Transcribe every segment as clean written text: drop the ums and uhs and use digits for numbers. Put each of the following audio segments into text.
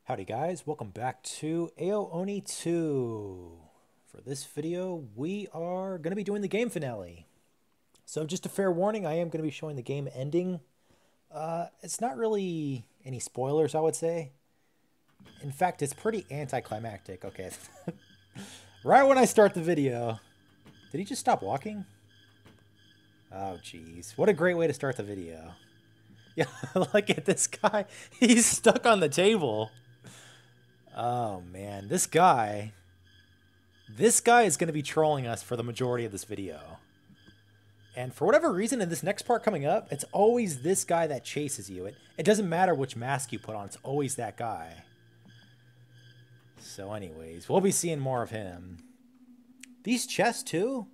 Howdy guys, welcome back to Ao Oni 2. For this video, we are going to be doing the game finale. So just a fair warning, I am going to be showing the game ending. It's not really any spoilers, I would say. In fact, it's pretty anticlimactic. Okay, right when I start the video. Did he just stop walking? Oh jeez, what a great way to start the video. Yeah, look at this guy. He's stuck on the table. Oh man, this guy is going to be trolling us for the majority of this video. And for whatever reason, in this next part coming up, it's always this guy that chases you. It doesn't matter which mask you put on, it's always that guy. So anyways, we'll be seeing more of him. These chests too?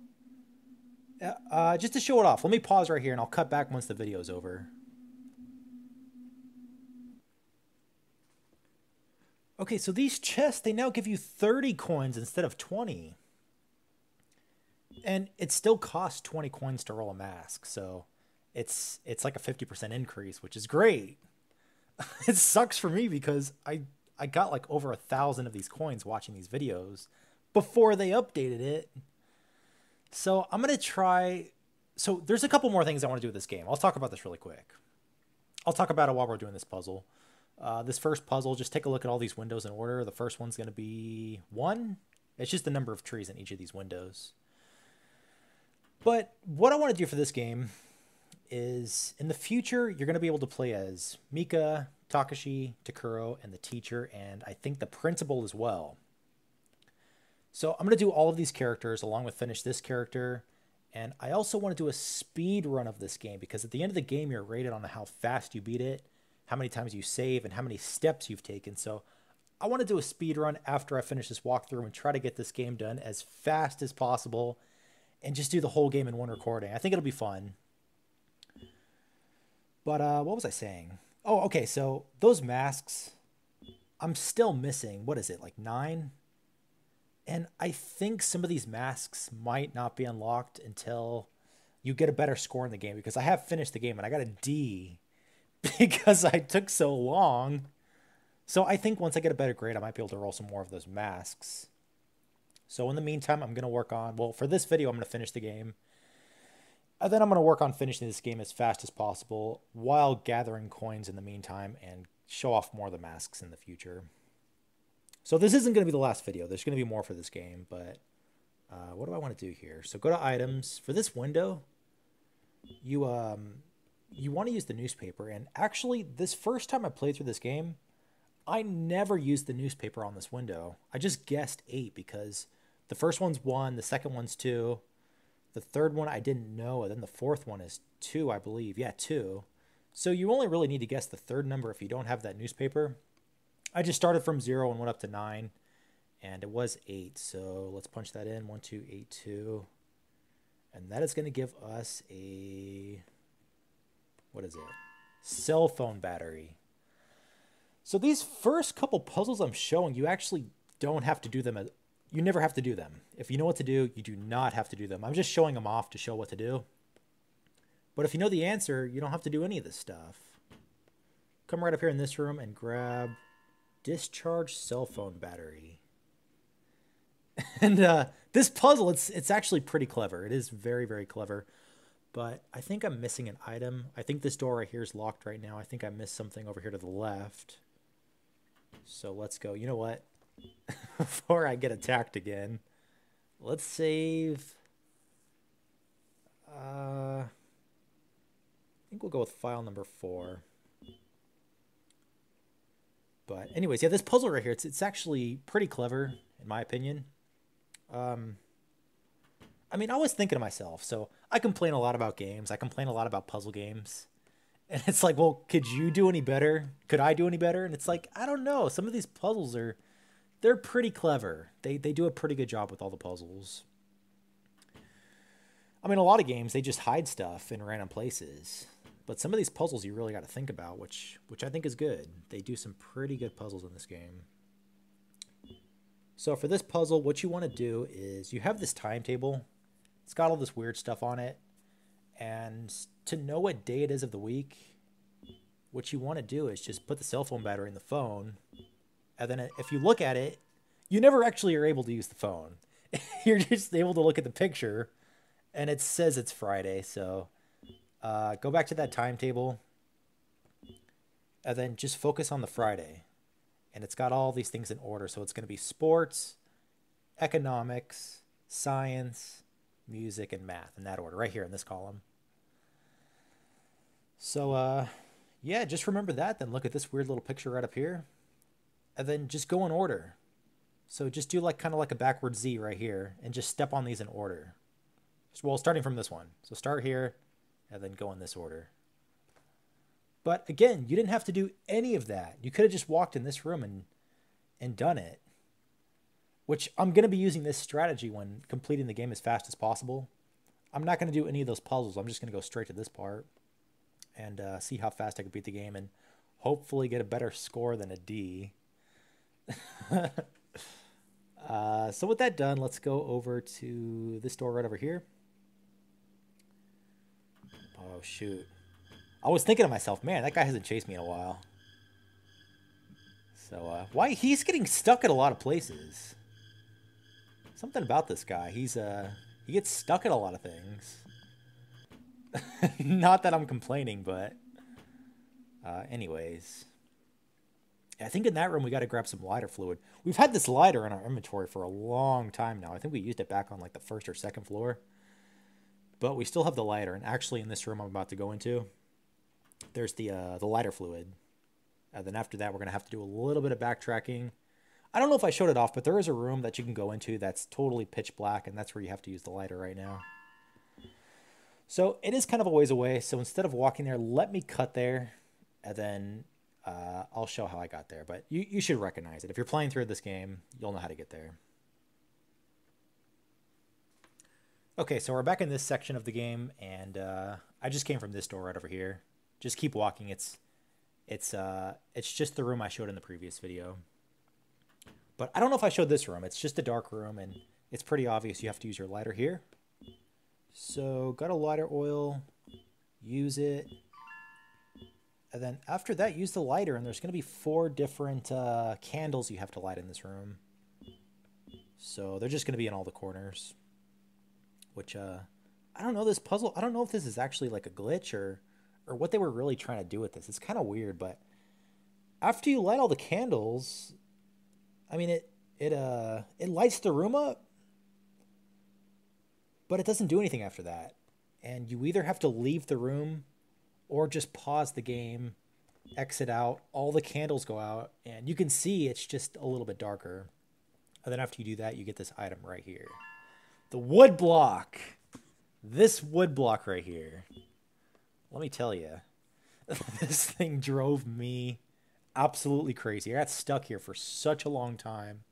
Just to show it off, let me pause right here and I'll cut back once the video's over. Okay, so these chests, they now give you 30 coins instead of 20. And it still costs 20 coins to roll a mask, so it's like a 50% increase, which is great. It sucks for me because I got like over 1,000 of these coins watching these videos before they updated it. So I'm going to try... So there's a couple more things I want to do with this game. I'll talk about this really quick. I'll talk about it while we're doing this puzzle. This first puzzle, just take a look at all these windows in order. The first one's going to be 1. It's just the number of trees in each of these windows. But what I want to do for this game is, in the future, you're going to be able to play as Mika, Takashi, Takuro, and the teacher, and I think the principal as well. So I'm going to do all of these characters along with finish this character. And I also want to do a speed run of this game because at the end of the game, you're rated on how fast you beat it, how many times you save, and how many steps you've taken. So I want to do a speed run after I finish this walkthrough and try to get this game done as fast as possible and just do the whole game in one recording. I think it'll be fun. But what was I saying? Oh, okay, so those masks, I'm still missing, what is it, like 9? And I think some of these masks might not be unlocked until you get a better score in the game, because I have finished the game and I got a D because I took so long. So I think once I get a better grade, I might be able to roll some more of those masks. So in the meantime, I'm going to work on, well, for this video, I'm going to finish the game. And then I'm going to work on finishing this game as fast as possible while gathering coins in the meantime and show off more of the masks in the future. So this isn't going to be the last video. There's going to be more for this game, but what do I want to do here? So go to items. For this window, you want to use the newspaper. And actually, this first time I played through this game, I never used the newspaper on this window. I just guessed 8 because the first one's 1, the second one's 2, the third one I didn't know, and then the fourth one is 2, I believe. Yeah, 2. So you only really need to guess the third number if you don't have that newspaper. I just started from 0 and went up to 9, and it was 8. So let's punch that in. 1, 2, 8, 2. And that is going to give us a... what is it? Cell phone battery. So these first couple puzzles I'm showing, you actually don't have to do them. You never have to do them. If you know what to do, you do not have to do them. I'm just showing them off to show what to do. But if you know the answer, you don't have to do any of this stuff. Come right up here in this room and grab discharge cell phone battery. And this puzzle, it's actually pretty clever. It is very, very clever. But I think I'm missing an item. I think this door right here is locked right now. I think I missed something over here to the left. So let's go. You know what? Before I get attacked again, let's save. I think we'll go with file number 4. But anyways, yeah, this puzzle right here, it's actually pretty clever, in my opinion. I mean, I was thinking to myself, so I complain a lot about games. I complain a lot about puzzle games. And it's like, well, could you do any better? Could I do any better? And it's like, I don't know. Some of these puzzles they're pretty clever. They do a pretty good job with all the puzzles. I mean, a lot of games, they just hide stuff in random places. But some of these puzzles you really got to think about, which I think is good. They do some pretty good puzzles in this game. So for this puzzle, what you want to do is you have this timetable. It's got all this weird stuff on it. And to know what day it is of the week, what you want to do is just put the cell phone battery in the phone And then if you look at it, you never actually are able to use the phone. You're just able to look at the picture, and it says it's Friday. So go back to that timetable, and then just focus on the Friday. And it's got all these things in order. So it's going to be sports, economics, science, music, and math in that order, right here in this column. So, yeah, just remember that. Then look at this weird little picture right up here. And then just go in order. So just do like kind of like a backward Z right here and just step on these in order. Well, starting from this one. So start here and then go in this order. But again, you didn't have to do any of that. You could have just walked in this room and done it. Which I'm going to be using this strategy when completing the game as fast as possible. I'm not going to do any of those puzzles. I'm just going to go straight to this part and see how fast I can beat the game and hopefully get a better score than a D. So with that done, let's go over to this door right over here. Oh, shoot. I was thinking to myself, man, that guy hasn't chased me in a while. So, why? He's getting stuck at a lot of places. Something about this guy. He gets stuck at a lot of things. Not that I'm complaining, but anyways. I think in that room we got to grab some lighter fluid. We've had this lighter in our inventory for a long time now. I think we used it back on like the first or second floor. But we still have the lighter. And actually in this room I'm about to go into, there's the lighter fluid. And then after that we're going to have to do a little bit of backtracking. I don't know if I showed it off, but there is a room that you can go into that's totally pitch black. And that's where you have to use the lighter right now. So it is kind of a ways away. So instead of walking there, let me cut there. And then I'll show how I got there, but you should recognize it. If you're playing through this game, you'll know how to get there. Okay, so we're back in this section of the game, and I just came from this door right over here. Just keep walking. It's just the room I showed in the previous video. But I don't know if I showed this room. It's just a dark room, and it's pretty obvious you have to use your lighter here. So got a lighter oil, use it. And then after that, use the lighter, and there's going to be 4 different candles you have to light in this room. So they're just going to be in all the corners. Which, I don't know, this puzzle, I don't know if this is actually like a glitch or what they were really trying to do with this. It's kind of weird, but after you light all the candles, I mean, it lights the room up, but it doesn't do anything after that. And you either have to leave the room or just pause the game, exit out, all the candles go out, and you can see it's just a little bit darker. And then after you do that, you get this item right here. The wood block. This wood block right here. Let me tell you, this thing drove me absolutely crazy. I got stuck here for such a long time,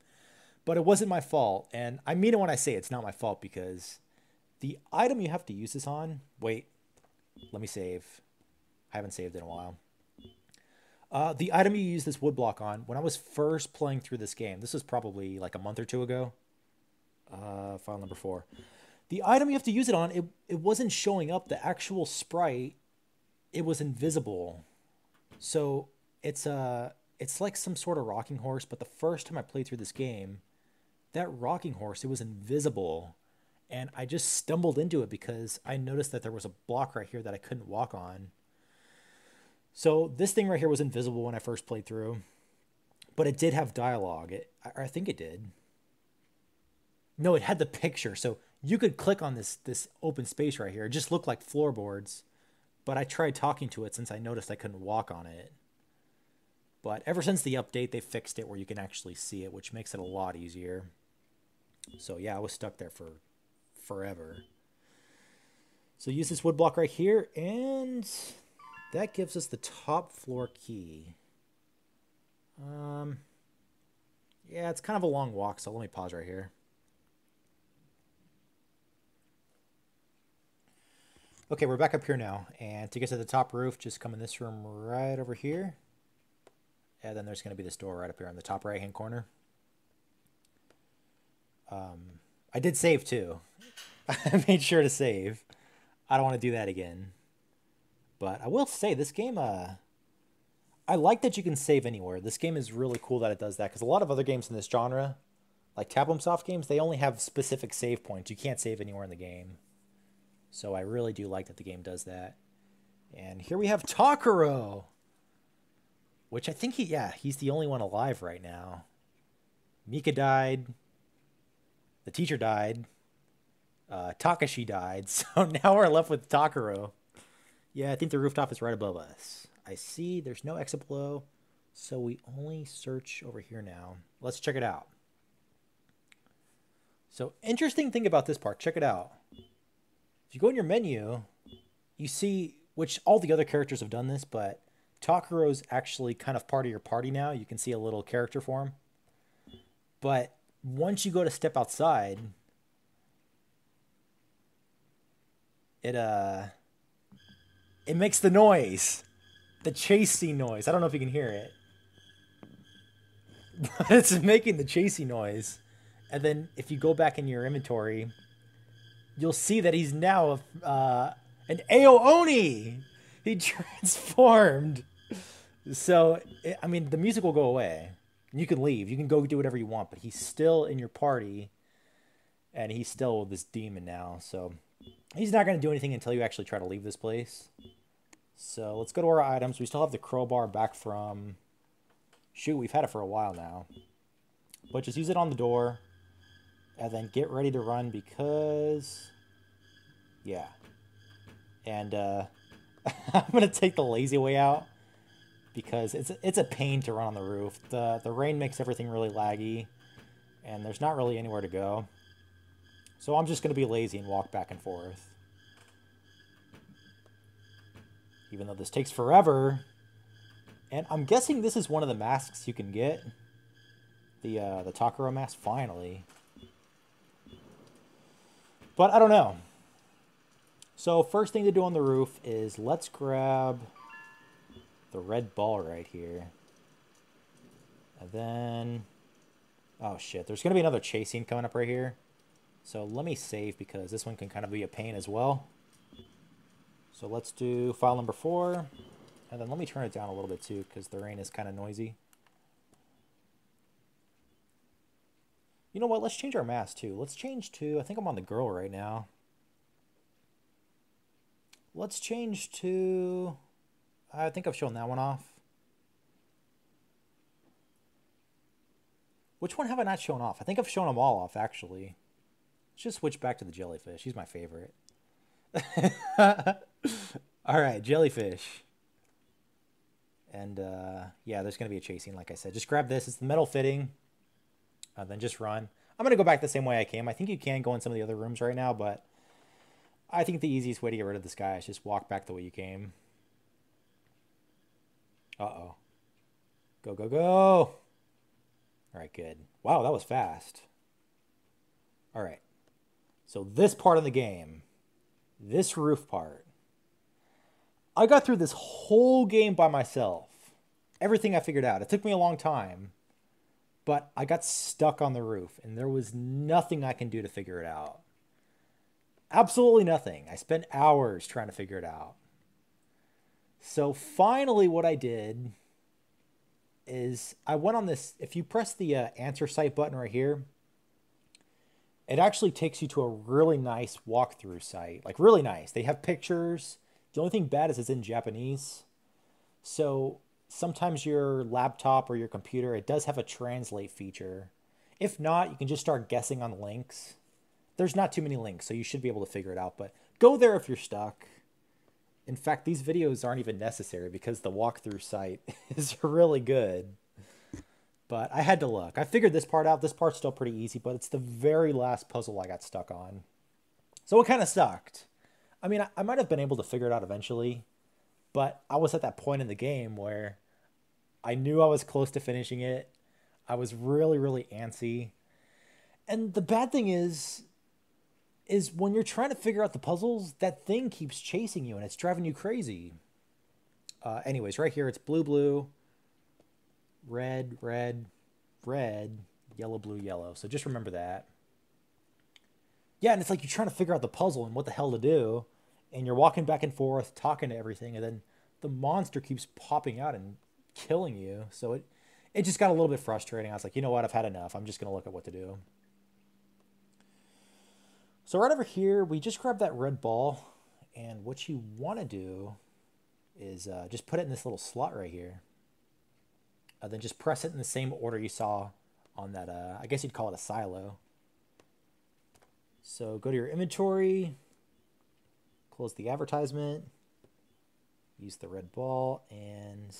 but it wasn't my fault. And I mean it when I say it's not my fault, because the item you have to use this on, wait, let me save. I haven't saved in a while. The item you use this wood block on, when I was first playing through this game, this was probably like a month or two ago. File number 4. The item you have to use it on, it wasn't showing up. The actual sprite, it was invisible. So it's like some sort of rocking horse, but the first time I played through this game, that rocking horse, it was invisible. And I just stumbled into it because I noticed that there was a block right here that I couldn't walk on. So this thing right here was invisible when I first played through, but it did have dialogue. I think it did. No, it had the picture. So you could click on this open space right here. It just looked like floorboards, but I tried talking to it since I noticed I couldn't walk on it. But ever since the update, they fixed it where you can actually see it, which makes it a lot easier. So yeah, I was stuck there for forever. So use this wood block right here, and that gives us the top floor key. Yeah, it's kind of a long walk, so let me pause right here. Okay, we're back up here now, and to get to the top roof, just come in this room right over here. And then there's going to be this door right up here on the top right-hand corner. I did save, too. I made sure to save. I don't want to do that again. But I will say, this game, I I like that you can save anywhere. This game is really cool that it does that, because a lot of other games in this genre, like Tabletop Soft games, they only have specific save points. You can't save anywhere in the game. So I really do like that the game does that. And here we have Takuro, which I think he's the only one alive right now. Mika died. The teacher died. Takashi died. So now we're left with Takuro. Yeah, I think the rooftop is right above us. I see there's no exit below, so we only search over here now. Let's check it out. So interesting thing about this part, check it out. If you go in your menu, you see, which all the other characters have done this, but Takuro's actually kind of part of your party now. You can see a little character for him. But once you go to step outside, it makes the noise. The chase scene noise. I don't know if you can hear it. But it's making the chasey noise. And then if you go back in your inventory, you'll see that he's now an Ao Oni. He transformed. So, I mean, the music will go away. You can leave. You can go do whatever you want, but he's still in your party. And he's still this demon now. So, he's not going to do anything until you actually try to leave this place. So, let's go to our items. We still have the crowbar back from... Shoot, we've had it for a while now. But just use it on the door. And then get ready to run because... Yeah. And I'm going to take the lazy way out. Because it's a pain to run on the roof. The rain makes everything really laggy. And there's not really anywhere to go. So I'm just going to be lazy and walk back and forth. Even though this takes forever. And I'm guessing this is one of the masks you can get. The Takuro mask, finally. But I don't know. So first thing to do on the roof is let's grab the red ball right here. And then... Oh shit, there's going to be another chase scene coming up right here. So let me save because this one can kind of be a pain as well. So let's do file number 4. And then let me turn it down a little bit too because the rain is kind of noisy. You know what? Let's change our mask too. Let's change to... I think I'm on the girl right now. Let's change to... I think I've shown that one off. Which one have I not shown off? I think I've shown them all off, actually. Let's just switch back to the jellyfish. He's my favorite. Alright, jellyfish. And, yeah, there's going to be a chasing, like I said. Just grab this. It's the metal fitting. Then just run. I'm going to go back the same way I came. I think you can go in some of the other rooms right now, but I think the easiest way to get rid of this guy is just walk back the way you came. Uh-oh. Go, go, go! All right, good. Wow, that was fast. All right. So this part of the game, this roof part, I got through this whole game by myself. Everything I figured out. It took me a long time, but I got stuck on the roof, and there was nothing I can do to figure it out. Absolutely nothing. I spent hours trying to figure it out. So finally what I did is I went on this, if you press the answer site button right here, it actually takes you to a really nice walkthrough site. Like really nice. They have pictures. The only thing bad is it's in Japanese. So sometimes your laptop or your computer, it does have a translate feature. If not, you can just start guessing on links. There's not too many links, so you should be able to figure it out. But go there if you're stuck. In fact, these videos aren't even necessary because the walkthrough site is really good. But I had to look. I figured this part out. This part's still pretty easy, but it's the very last puzzle I got stuck on. So it kind of sucked. I mean, I might have been able to figure it out eventually, but I was at that point in the game where I knew I was close to finishing it. I was really, really antsy. And the bad thing is when you're trying to figure out the puzzles, that thing keeps chasing you and it's driving you crazy. Anyways, right here, it's blue, blue, red, red, red, yellow, blue, yellow. So just remember that. Yeah, and it's like you're trying to figure out the puzzle and what the hell to do. And you're walking back and forth, talking to everything. And then the monster keeps popping out and killing you. So it just got a little bit frustrating. I was like, you know what? I've had enough. I'm just going to look at what to do. So right over here, we just grabbed that red ball. And what you want to do is just put it in this little slot right here. Then just press it in the same order you saw on that, I guess you'd call it a silo. So go to your inventory, close the advertisement, use the red ball, and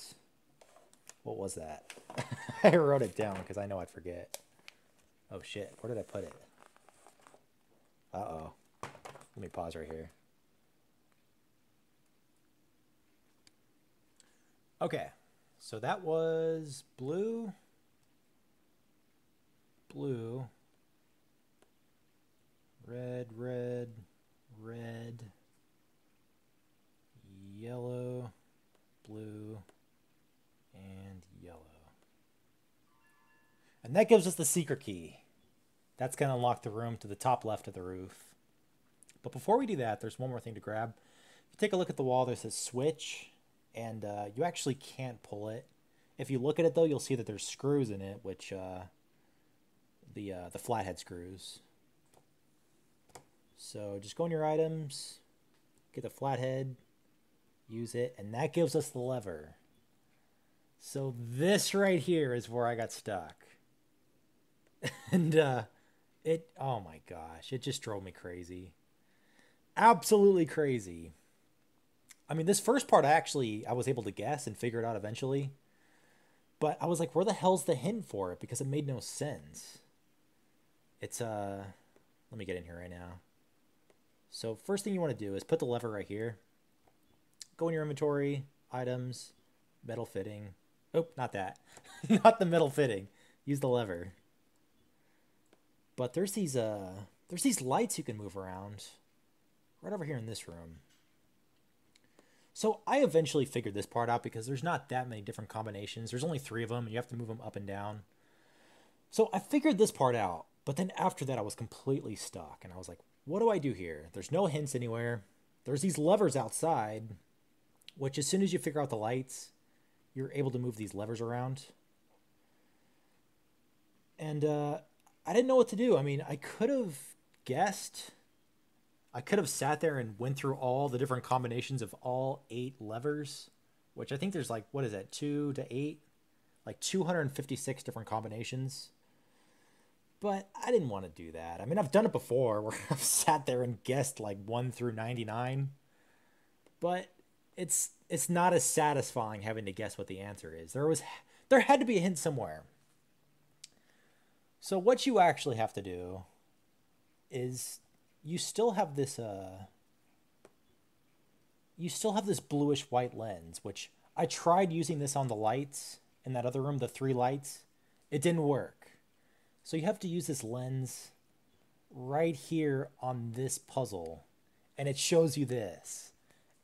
what was that? I wrote it down because I know I'd forget. Oh shit, where did I put it? Uh-oh. Let me pause right here. Okay, so that was blue, blue, red, red, red, yellow, blue, and yellow. And that gives us the secret key. That's going to unlock the room to the top left of the roof. But before we do that, there's one more thing to grab. If you take a look at the wall, there's a switch, and you actually can't pull it. If you look at it, though, you'll see that there's screws in it, which the flathead screws. So just go in your items, get the flathead, use it, and that gives us the lever. So this right here is where I got stuck. And oh my gosh, it just drove me crazy. Absolutely crazy. I mean, this first part I was able to guess and figure it out eventually. But I was like, where the hell's the hint for it? Because it made no sense. It's, let me get in here right now. So first thing you want to do is put the lever right here. Go in your inventory, items, metal fitting. Oh, not that. Not the metal fitting. Use the lever. But there's these lights you can move around right over here in this room. So I eventually figured this part out because there's not that many different combinations. There's only 3 of them, and you have to move them up and down. So I figured this part out, but then after that I was completely stuck, and I was like, what do I do here? There's no hints anywhere. There's these levers outside, which as soon as you figure out the lights, you're able to move these levers around. And I didn't know what to do. I mean, I could have guessed. I could have sat there and went through all the different combinations of all 8 levers, which I think there's like, what is that, 2 to 8? Like 256 different combinations. But I didn't want to do that. I mean, I've done it before where I've sat there and guessed like 1 through 99. But it's not as satisfying having to guess what the answer is. There had to be a hint somewhere. So what you actually have to do is you still have this bluish white lens, which I tried using this on the lights in that other room, the 3 lights. It didn't work. So you have to use this lens right here on this puzzle, and it shows you this.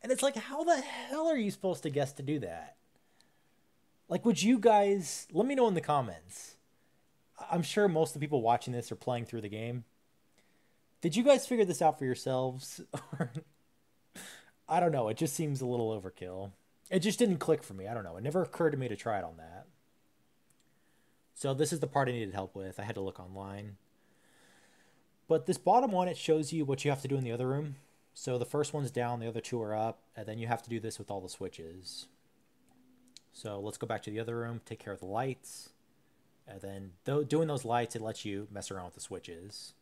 And it's like, how the hell are you supposed to guess to do that? Like, would you guys, let me know in the comments. I'm sure most of the people watching this are playing through the game. Did you guys figure this out for yourselves? I don't know. It just seems a little overkill. It just didn't click for me. I don't know. It never occurred to me to try it on that. So this is the part I needed help with. I had to look online. But this bottom one, it shows you what you have to do in the other room. So the first one's down, the other 2 are up, and then you have to do this with all the switches. So let's go back to the other room, take care of the lights. And then doing those lights, it lets you mess around with the switches.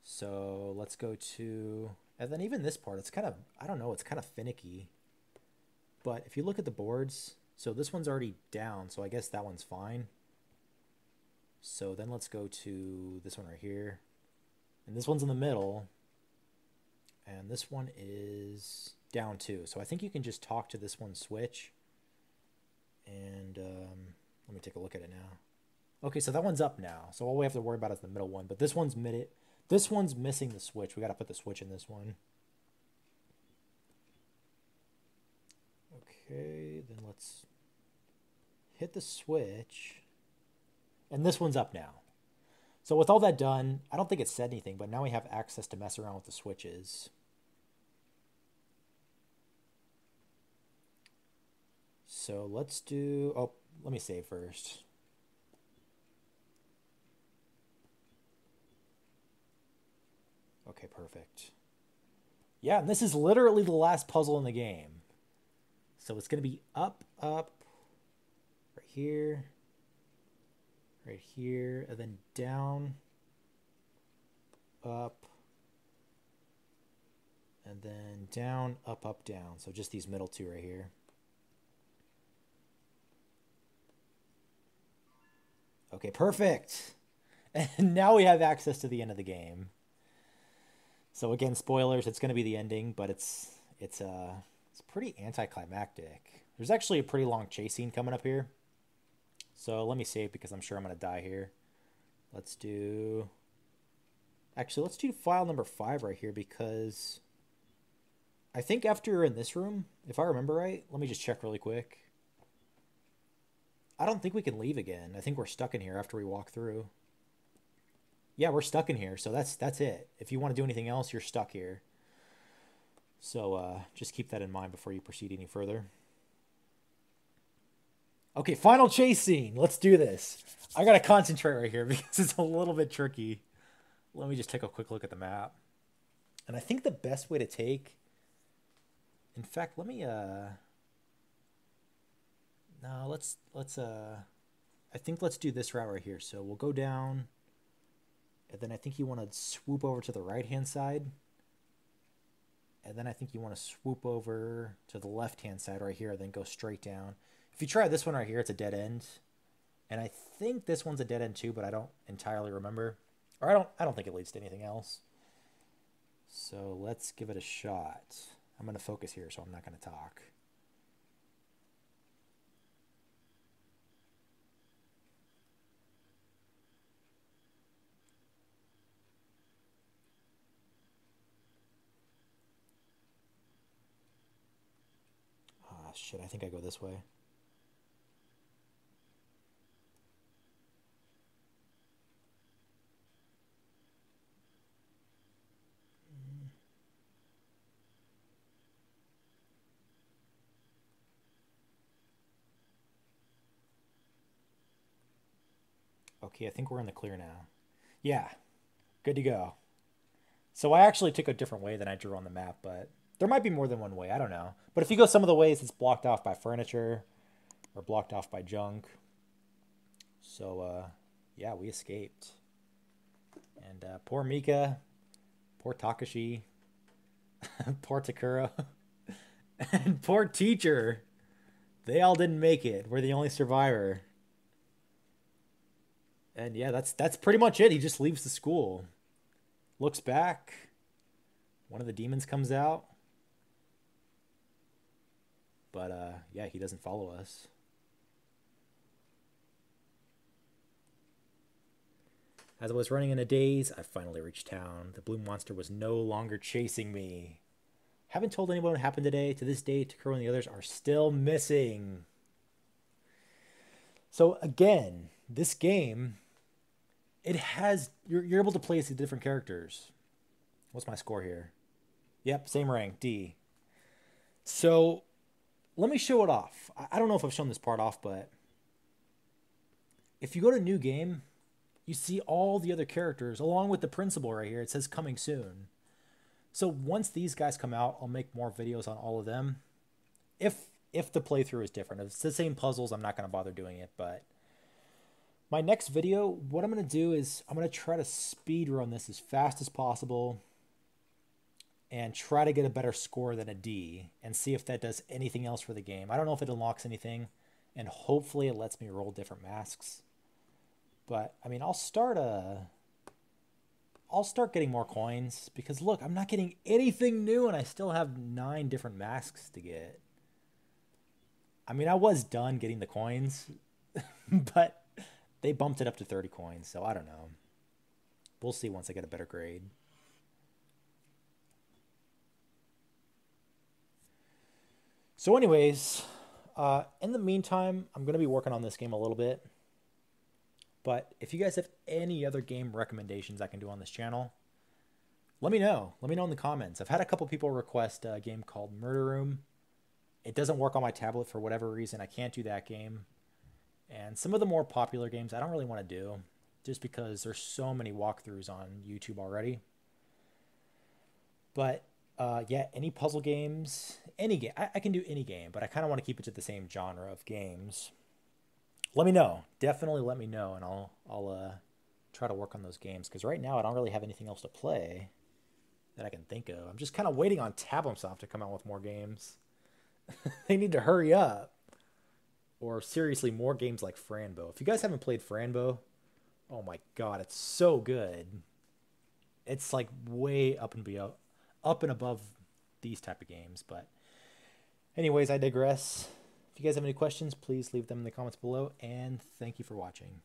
So let's go to, and then even this part, it's kind of, I don't know, it's kind of finicky. But if you look at the boards, so this one's already down, so I guess that one's fine. So then let's go to this one right here. And this one's in the middle. And this one is down too. So I think you can just talk to this one switch. And let me take a look at it now. Okay, so that one's up now. So all we have to worry about is the middle one. But this one's missing the switch. We got to put the switch in this one. Okay, then let's hit the switch. And this one's up now. So with all that done, I don't think it said anything, but now we have access to mess around with the switches. so let's do... Oh, let me save first. Okay, perfect. Yeah, and this is literally the last puzzle in the game. So it's going to be up, up, right here, and then down, up, and then down, up, down. So just these middle two right here. Okay, perfect. And now we have access to the end of the game. So again, spoilers, it's going to be the ending, but it's pretty anticlimactic. There's actually a pretty long chase scene coming up here. So let me save because I'm sure I'm going to die here. Let's do file number 5 right here because I think after you're in this room, if I remember right, let me just check really quick. I don't think we can leave again. I think we're stuck in here after we walk through. Yeah, we're stuck in here, so that's it. If you want to do anything else, you're stuck here. So just keep that in mind before you proceed any further. Okay, final chase scene. Let's do this. I gotta concentrate right here because it's a little bit tricky. Let me just take a quick look at the map. And I think the best way to take... In fact, let me... No, let's I think let's do this route right here. So we'll go down, and then I think you want to swoop over to the right-hand side. And then I think you want to swoop over to the left-hand side right here, and then go straight down. If you try this one right here, it's a dead end. And I think this one's a dead end too, but I don't entirely remember. Or I don't think it leads to anything else. So let's give it a shot. I'm going to focus here, so I'm not going to talk. Ah, shit, I think I go this way. Okay, I think we're in the clear now. Yeah, good to go. So I actually took a different way than I drew on the map, but there might be more than one way. I don't know. But if you go some of the ways, it's blocked off by furniture or blocked off by junk. So, yeah, we escaped. And poor Mika, poor Takashi, poor Takuro, and poor teacher. They all didn't make it. We're the only survivor. And yeah, that's pretty much it. He just leaves the school. Looks back. One of the demons comes out. But yeah, he doesn't follow us. As I was running in a daze, I finally reached town. The blue monster was no longer chasing me. Haven't told anyone what happened today. To this day, Takuro and the others are still missing. So again, this game, it has... You're able to play as the different characters. What's my score here? Yep, same rank, D. So let me show it off. I don't know if I've shown this part off, but if you go to new game, you see all the other characters along with the principal right here. It says coming soon. So once these guys come out, I'll make more videos on all of them. If the playthrough is different. If it's the same puzzles, I'm not going to bother doing it, but my next video, what I'm going to do is I'm going to try to speed run this as fast as possible and try to get a better score than a D and see if that does anything else for the game. I don't know if it unlocks anything, and hopefully it lets me roll different masks. But I mean, I'll start getting more coins because look, I'm not getting anything new and I still have 9 different masks to get. I mean, I was done getting the coins, but they bumped it up to 30 coins, so I don't know. We'll see once I get a better grade. So anyways, in the meantime, I'm going to be working on this game a little bit. But if you guys have any other game recommendations I can do on this channel, let me know. Let me know in the comments. I've had a couple people request a game called Murder Room, It doesn't work on my tablet for whatever reason. I can't do that game. And some of the more popular games I don't really want to do just because there's so many walkthroughs on YouTube already. But yeah, any puzzle games, any game. I can do any game, but I kind of want to keep it to the same genre of games. Let me know. Definitely let me know, and I'll try to work on those games because right now I don't really have anything else to play that I can think of. I'm just kind of waiting on Tablemsoft to come out with more games. They need to hurry up. Or seriously, more games like Franbo. If you guys haven't played Franbo, oh my god, it's so good. It's like way up and above these type of games. But anyways, I digress. If you guys have any questions, please leave them in the comments below. And thank you for watching.